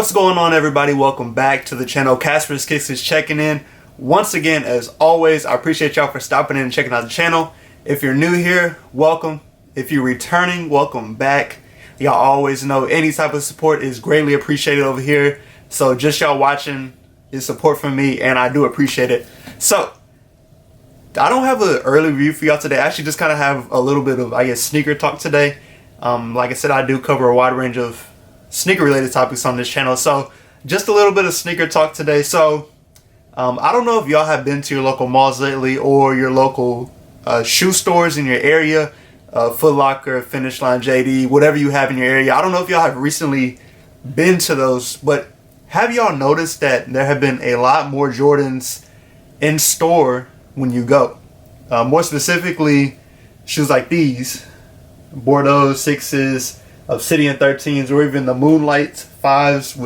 What's going on, everybody? Welcome back to the channel. Casper's Kicks is checking in. Once again, as always, I appreciate y'all for stopping in and checking out the channel. If you're new here, welcome. If you're returning, welcome back. Y'all always know any type of support is greatly appreciated over here. So just y'all watching is support from me, and I do appreciate it. So I don't have an early review for y'all today. I actually just kind of have a little bit of, I guess, sneaker talk today. Like I said, I do cover a wide range of sneaker related topics on this channel, so just a little bit of sneaker talk today. So I don't know if y'all have been to your local malls lately or your local shoe stores in your area, Foot Locker, Finish Line, JD, whatever you have in your area. I don't know if y'all have recently been to those, but have y'all noticed that there have been a lot more Jordans in store when you go? More specifically, shoes like these Bordeaux 6s, Obsidian 13s, or even the Moonlight 5s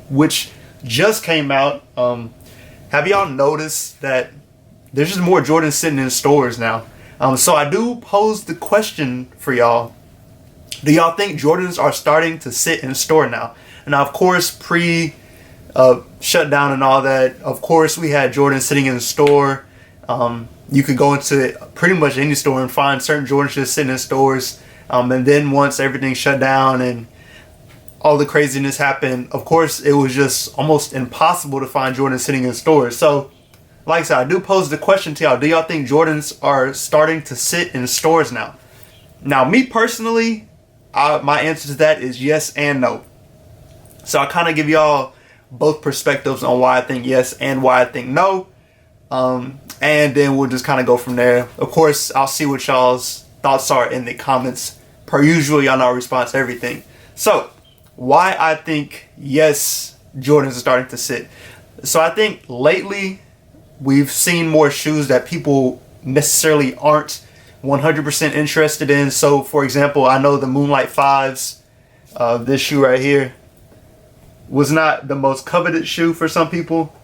which just came out. Have y'all noticed that there's just more Jordans sitting in stores now? So I do pose the question for y'all. Do y'all think Jordans are starting to sit in store now? Now, of course, shutdown and all that, of course, we had Jordans sitting in the store. You could go into pretty much any store and find certain Jordans just sitting in stores. And then once everything shut down and all the craziness happened, of course, it was just almost impossible to find Jordans sitting in stores. So, like I said, I do pose the question to y'all. Do y'all think Jordans are starting to sit in stores now? Now, me personally, my answer to that is yes and no. So I'll kind of give y'all both perspectives on why I think yes and why I think no. And then we'll just kind of go from there. Of course, I'll see what y'all's thoughts are in the comments. Per usual, y'all know I respond to everything. So, why I think yes, Jordans are starting to sit. So I think lately we've seen more shoes that people necessarily aren't 100% interested in. So, for example, I know the Moonlight 5s, this shoe right here, was not the most coveted shoe for some people.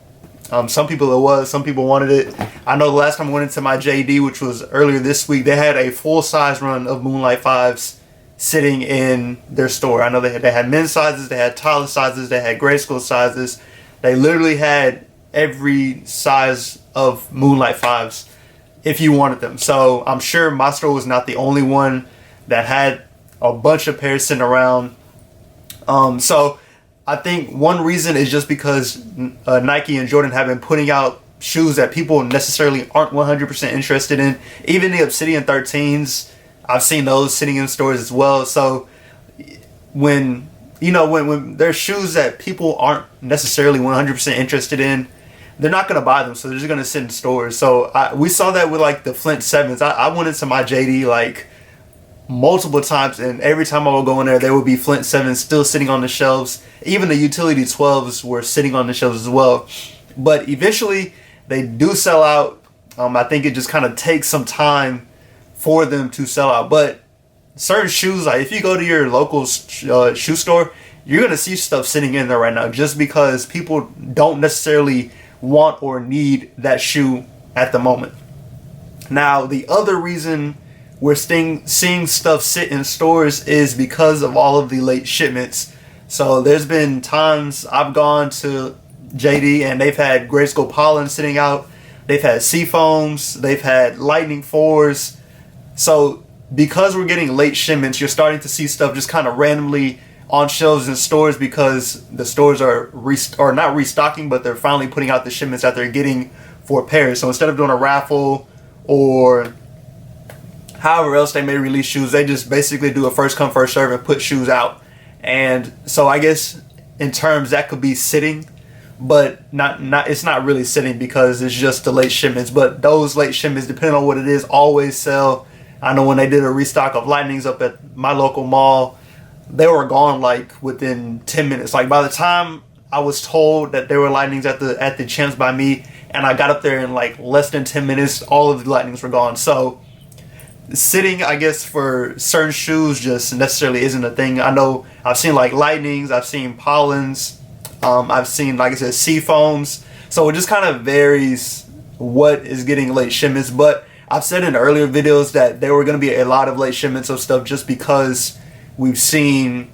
Some people it was, some people wanted it. I know the last time I went into my JD, which was earlier this week, they had a full size run of Moonlight 5s sitting in their store. I know they had men's sizes, they had toddler sizes, they had grade school sizes. They literally had every size of Moonlight 5s if you wanted them. So I'm sure my store was not the only one that had a bunch of pairs sitting around. So I think one reason is just because Nike and Jordan have been putting out shoes that people necessarily aren't 100% interested in. Even the Obsidian 13s, I've seen those sitting in stores as well. So when there's shoes that people aren't necessarily 100% interested in, they're not going to buy them. So they're just going to sit in stores. So we saw that with like the Flint 7s. I went into my JD like multiple times, and every time I would go in there would be Flint 7s still sitting on the shelves. Even the utility 12s were sitting on the shelves as well. But eventually they do sell out. I think it just kind of takes some time for them to sell out. But certain shoes, like if you go to your local shoe store, you're going to see stuff sitting in there right now just because people don't necessarily want or need that shoe at the moment. Now, the other reason we're seeing stuff sit in stores is because of all of the late shipments. So there's been times I've gone to JD and they've had grade school pollen sitting out. They've had Seafoams. They've had Lightning 4s. So because we're getting late shipments, you're starting to see stuff just kind of randomly on shelves in stores because the stores are not restocking, but they're finally putting out the shipments that they're getting for pairs. So instead of doing a raffle or however else they may release shoes, they just basically do a first come first serve and put shoes out. And so I guess in terms that could be sitting, but it's not really sitting because it's just the late shipments. But those late shipments, depending on what it is, always sell. I know when they did a restock of Lightnings up at my local mall, they were gone like within 10 minutes. Like by the time I was told that there were Lightnings at the Champs by me, and I got up there in like less than 10 minutes, all of the Lightnings were gone. So sitting, I guess, for certain shoes just necessarily isn't a thing. I know I've seen like Lightnings, I've seen Pollens, I've seen, like I said, Seafoams. So it just kind of varies what is getting late shipments. But I've said in earlier videos that there were going to be a lot of late shipments of stuff just because we've seen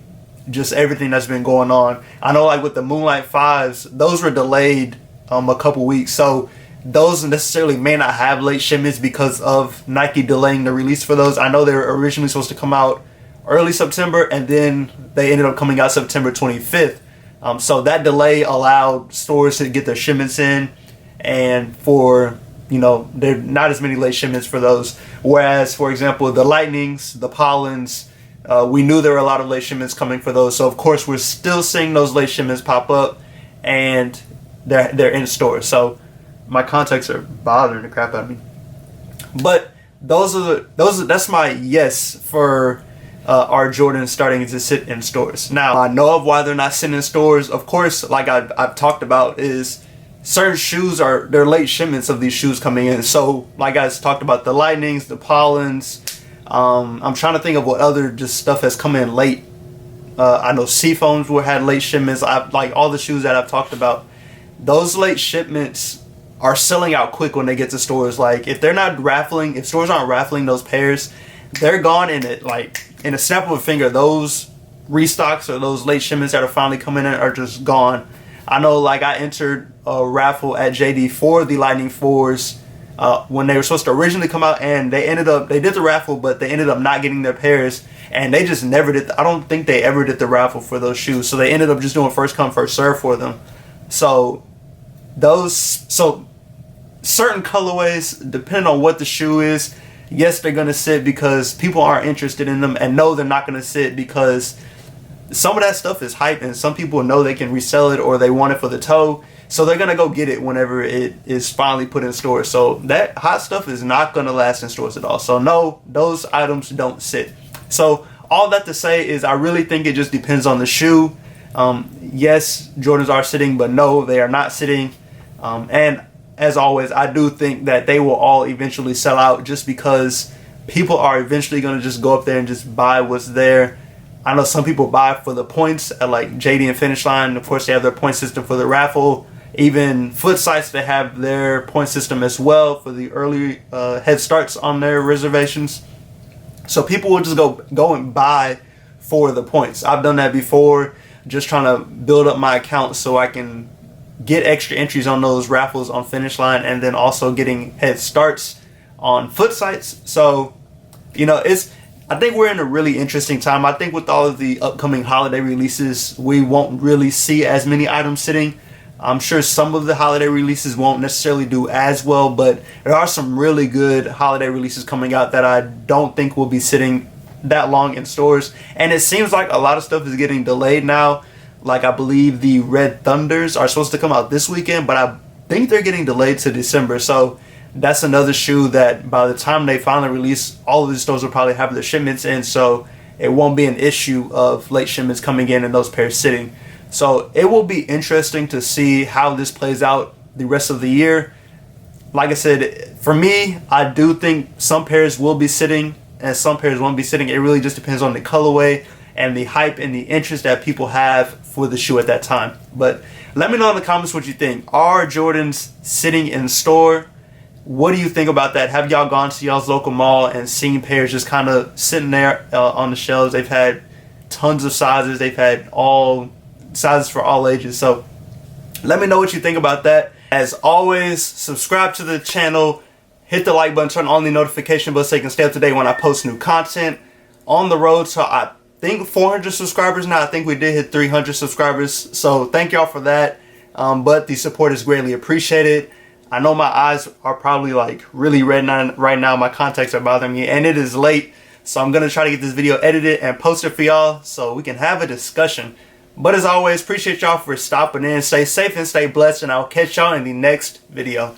just everything that's been going on. I know like with the Moonlight 5s, those were delayed a couple weeks, so those necessarily may not have late shipments because of Nike delaying the release for those. I know they were originally supposed to come out early September, and then they ended up coming out September 25th. So that delay allowed stores to get their shipments in, and for, you know, there not as many late shipments for those. Whereas, for example, the Lightnings, the Pollens, we knew there were a lot of late shipments coming for those. So of course we're still seeing those late shipments pop up, and they're in stores. So my contacts are bothering the crap out of me. But that's my yes for our Jordans starting to sit in stores. Now, I know of why they're not sitting in stores. Of course, like I've talked about, is certain shoes they're late shipments of these shoes coming in. So like I talked about, the Lightnings, the Pollens, I'm trying to think of what other just stuff has come in late. I know Seafoams had late shipments. Like all the shoes that I've talked about, those late shipments are selling out quick when they get to stores. Like if stores aren't raffling those pairs, they're gone in it. Like in a snap of a finger, those restocks or those late shipments that are finally coming in are just gone. I know like I entered a raffle at JD for the Lightning 4s when they were supposed to originally come out, and they did the raffle, but they ended up not getting their pairs, and they just never did. I don't think they ever did the raffle for those shoes, so they ended up just doing first come first serve for them. So certain colorways, depending on what the shoe is, yes, they're going to sit because people aren't interested in them, and no, they're not going to sit because some of that stuff is hype, and some people know they can resell it or they want it for the toe, so they're going to go get it whenever it is finally put in stores. So that hot stuff is not going to last in stores at all. So no, those items don't sit. So all that to say is I really think it just depends on the shoe. Yes, Jordans are sitting, but no, they are not sitting. And as always, I do think that they will all eventually sell out, just because people are eventually going to just go up there and just buy what's there. I know some people buy for the points at like JD and Finish Line. Of course, they have their point system for the raffle. Even Foot Sites, they have their point system as well for the early head starts on their reservations. So people will just go and buy for the points. I've done that before, just trying to build up my account so I can get extra entries on those raffles on Finish Line, and then also getting head starts on Foot Sites. So, you know, I think we're in a really interesting time. I think with all of the upcoming holiday releases, we won't really see as many items sitting. I'm sure some of the holiday releases won't necessarily do as well, but there are some really good holiday releases coming out that I don't think will be sitting that long in stores. And it seems like a lot of stuff is getting delayed now. Like I believe the Red Thunders are supposed to come out this weekend, but I think they're getting delayed to December. So that's another shoe that by the time they finally release, all of these stores will probably have their shipments in. So it won't be an issue of late shipments coming in and those pairs sitting. So it will be interesting to see how this plays out the rest of the year. Like I said, for me, I do think some pairs will be sitting and some pairs won't be sitting. It really just depends on the colorway and the hype and the interest that people have for the shoe at that time. But let me know in the comments what you think. Are Jordans sitting in store? What do you think about that? Have y'all gone to y'all's local mall and seen pairs just kind of sitting there on the shelves? They've had tons of sizes. They've had all sizes for all ages. So let me know what you think about that. As always, subscribe to the channel, hit the like button, turn on the notification bell so you can stay up to date when I post new content. On the road to I think 400 subscribers now. I think we did hit 300 subscribers, so thank y'all for that. But the support is greatly appreciated. I know my eyes are probably like really red right now. My contacts are bothering me, and it is late, so I'm gonna try to get this video edited and posted for y'all so we can have a discussion. But as always, appreciate y'all for stopping in. Stay safe and stay blessed, and I'll catch y'all in the next video.